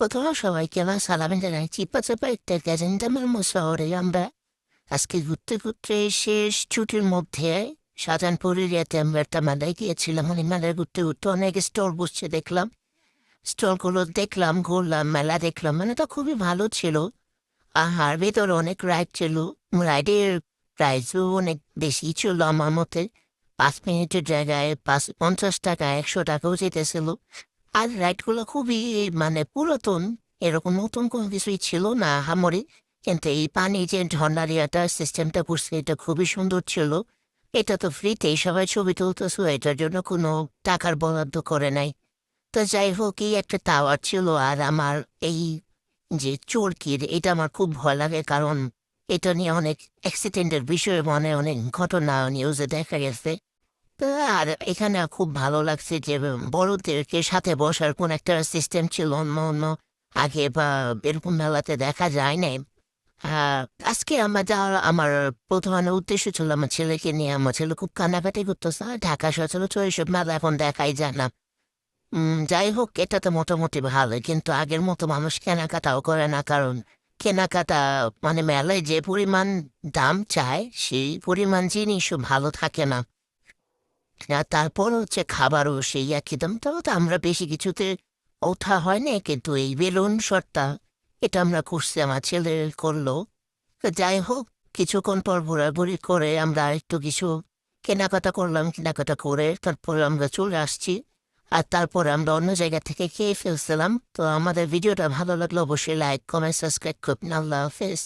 প্রথমে সবাইকে আমার সালাম জানাই। চিপা চাপা একটা গ্যাজেন্টামের শহরে আমরা আজকে ঘুরতে ঘুরতে শেষ ছুটির মধ্যে শাহজাহানপুর এরিয়াতে আমরা একটা মেলায় গিয়েছিলাম। ওই মেলায় ঘুরতে ঘুরতে অনেক স্টল বসছে দেখলাম। স্টলগুলো দেখলাম, ঘুরলাম, মেলা দেখলাম, মানে তো খুবই ভালো ছিল। আর ভেতরে অনেক রাইড ছিল। রাইডের প্রাইসও অনেক বেশি ছিল আমার মতে। 5 মিনিটের জায়গায় 50 টাকা 100 টাকাও যেতেছিল। আর রাইডগুলো খুবই মানে পুরাতন, এরকম নতুন কোনো কিছুই ছিল না আহামরি। কিন্তু এই পানি যে ঝর্ণার ইয়াটার সিস্টেমটা করছে এটা খুবই সুন্দর ছিল। এটা তো ফ্রিতেই সবাই ছবি তুলতেছো, এটার জন্য কোনো টাকার বরাদ্দ করে নাই। তো যাই হোক, এই একটা টাওয়ার ছিল। আর আমার এই যে চোরকির এটা আমার খুব ভয় লাগে, কারণ এটা নিয়ে অনেক অ্যাক্সিডেন্টের বিষয়ে মানে অনেক ঘটনা নিউজে দেখা গেছে। তো আর এখানে খুব ভালো লাগছে যে বড়দেরকে সাথে বসার কোন একটা সিস্টেম ছিল অন্য অন্য আগে বা এরকম মেলাতে দেখা যায় নাই। আজকে আমার প্রধান উদ্দেশ্য ছিল আমার ছেলেকে নিয়ে। আমার ছেলে খুব কান্নাকাটি করতেছে, আর ঢাকা সচরাচর এইসব মেলা এখন দেখাই যায় না। যাই হোক, এটা তো মোটামুটি ভালো, কিন্তু আগের মতো মানুষ কেনাকাটাও করে না, কারণ কেনাকাটা মানে মেলায় যে পরিমাণ দাম চায় সেই পরিমাণ জিনিসও ভালো থাকে না। আর তারপর হচ্ছে খাবারও সেই একই দাম। তাও তো আমরা বেশি কিছুতে ওঠা হয় না, কিন্তু এই বেলুন শটটা এটা আমরা করছি, আমার ছেলে করলো। তো যাই হোক, কিছুক্ষণ পর ঘোরাঘুরি করে আমরা একটু কিছু কেনাকাটা করলাম। কেনাকাটা করে তারপরে আমরা চলে আসছি। আর তারপরে আমরা অন্য জায়গা থেকে খেয়ে ফেলছিলাম। তো আমাদের ভিডিওটা ভালো লাগলো অবশ্যই লাইক কমেন্ট সাবস্ক্রাইব করবেন। আল্লাহ হাফেজ।